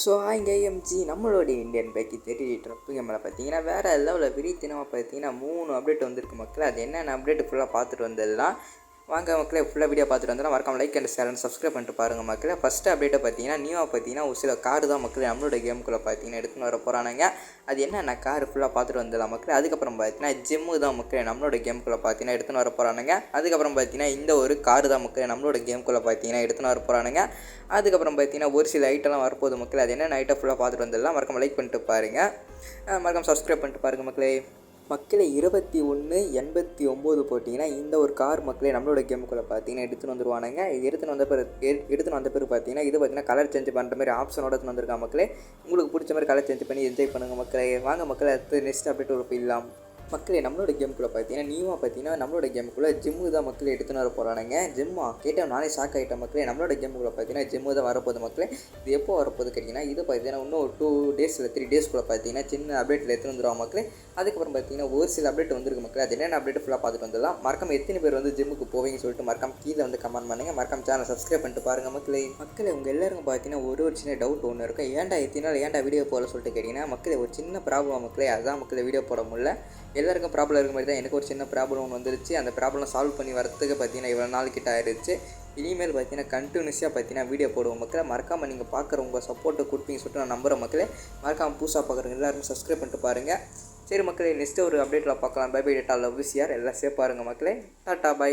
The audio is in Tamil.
ஸோ இங்கே எம்ஜி நம்மளுடைய இந்தியன் பைக்கு ட்ரப்பு கேமில் பார்த்தீங்கன்னா வேறு லெவலில் விரித்தினமாக பார்த்தீங்கன்னா 3 அப்டேட் வந்திருக்கு மக்கள். அது என்னென்ன அப்டேட் ஃபுல்லாக பார்த்துட்டு வந்ததுலாம் வாங்க மக்களே, ஃபுல்லாக வீடியோ பார்த்துட்டு வந்தாலும் மறக்காம like and share and subscribe பண்ணிட்டு பாருங்கள் மக்களே. ஃபஸ்ட்டு அப்டேட்டை பார்த்தீங்கன்னா நியூவாக பார்த்தீங்கன்னா ஒரு சில கார் தான் மக்களே நம்மளோட கேமுக்குள்ளே பார்த்தீங்கன்னா எடுத்துன்னு வர போகிறானுங்க. அது என்னென்ன கார் ஃபுல்லாக பார்த்துட்டு வந்துடலாம் மக்களே. அதுக்கப்புறம் பார்த்தீங்கன்னா ஜிம்மு தான் மக்களே நம்மளோட கேமுக்குள்ளே பார்த்தீங்கன்னா எடுத்துன்னு வர போகிறானுங்க. அதுக்கப்புறம் பார்த்தீங்கன்னா இந்த ஒரு கார் தான் மக்களே நம்மளோட கேமுக்குள்ளே பார்த்தீங்கன்னா எடுத்துன்னு வர போகிறானுங்க. அதுக்கப்புறம் பார்த்தீங்கன்னா ஒரு சில ஐட்டம்லாம் வரப்போகுது மக்களே. அது என்னென்ன ஐட்டம் ஃபுல்லாக பார்த்துட்டு வந்துடலாம். மறக்காம லைக் பண்ணிட்டு பாருங்கள், மறக்காம சப்ஸ்கிரைப் பண்ணிட்டு பாருங்கள் மக்களே. மக்களே 2189 போட்டிங்கன்னா இந்த ஒரு கார் மக்களே நம்மளோட கேமுக்குள்ளே பார்த்தீங்கன்னா எடுத்துன்னு வந்துடுவானுங்க. இது எடுத்துன்னு வந்த பிறகு பார்த்தீங்கன்னா இது பார்த்தீங்கன்னா கலர் சேஞ்ச் பண்ணுற மாதிரி ஆப்ஷனோட எடுத்துன்னு வந்திருக்காங்க மக்களே. உங்களுக்கு பிடிச்ச மாதிரி கலர் சேஞ்ச் பண்ணி என்ஜாய் பண்ணுங்கள் மக்களே. வாங்க மக்களே, அடுத்து நெக்ஸ்ட் அப்டேட் ஒரு போயிடலாம் மக்களே. நம்மளோட கேமுக்குள்ளே பார்த்தீங்கன்னா நியூவாக பார்த்தீங்கன்னா நம்மளோட கேமுக்குள்ளே ஜிம்மு தான் மக்களே எடுத்துன்னு வர போகிறானுங்க. ஜிம்மா கேட்டால் நானே ஷாக் ஆகிட்டேன் மக்களே. நம்மளோட கேமுக்குள்ளே பார்த்தீங்கன்னா ஜிம்மு தான் வரப்போகுது மக்களே. இது எப்போ வரப்போகுது கேட்டிங்கன்னா இது பார்த்தீங்கன்னா இன்னும் ஒரு 2 days இல்லை 3 daysக்குள்ளே பார்த்தீங்கன்னா சின்ன அப்டேட்டில் எடுத்துன்னு வந்துடுவாங்க மக்களே. அதுக்கப்புறம் பார்த்தீங்கன்னா ஒரு சில அப்டேட் வந்துருக்கு மக்களே. அது என்னென்ன அப்டேட் ஃபுல்லாக பார்த்துட்டு வந்துடலாம். மறக்காம எத்தனை பேர் வந்து ஜிம்முக்கு போவீங்கன்னு சொல்லிட்டு மறக்காம கீழே வந்து கமெண்ட் பண்ணுங்கள். மறக்காம சேனல் சப்ஸ்கிரைப் பண்ணிட்டு பாருங்கள் மக்களே. உங்கள் எல்லாருக்கும் பார்த்தீங்கன்னா ஒரு சின்ன டவுட் ஒன்று இருக்கும். ஏன்டா வீடியோ போட சொல்லிட்டு கேட்டிங்கன்னா மக்களே ஒரு சின்ன ப்ராப்ளம் மக்களே. அதுதான் மக்களே வீடியோ போட முடியல. எல்லாருக்கும் ப்ராப்ளம் இருக்க மாதிரி தான் எனக்கு ஒரு சின்ன ப்ராப்ளம் ஒன்று வந்துருச்சு. அந்த ப்ராப்ளம் சால்வ் பண்ணி வரத்துக்கு பார்த்தீங்கன்னா இவ்வளோ நாள் கிட்ட ஆயிடுச்சு. இனிமேல் பார்த்தீங்கன்னா கண்டினியூஸாக பார்த்தீங்கன்னா வீடியோ போடுவோம் மக்களே. மறக்காமல் நீங்கள் பார்க்குற உங்கள் சப்போர்ட்டை கொடுப்பீங்கன்னு சொல்லிட்டு நான் நம்புகிறேன் மக்களே. மறக்காமல் புதுசாக பார்க்குறவங்க எல்லாருமே சப்ஸ்கிரைப் பண்ணிட்டு பாருங்கள். சரி மக்களே, நெக்ஸ்ட்டு ஒரு அப்டேட்டில் பார்க்கலாம். Bye bye tata love you. எல்லாம் சேஃபாக இருங்க மக்களே. Tata by.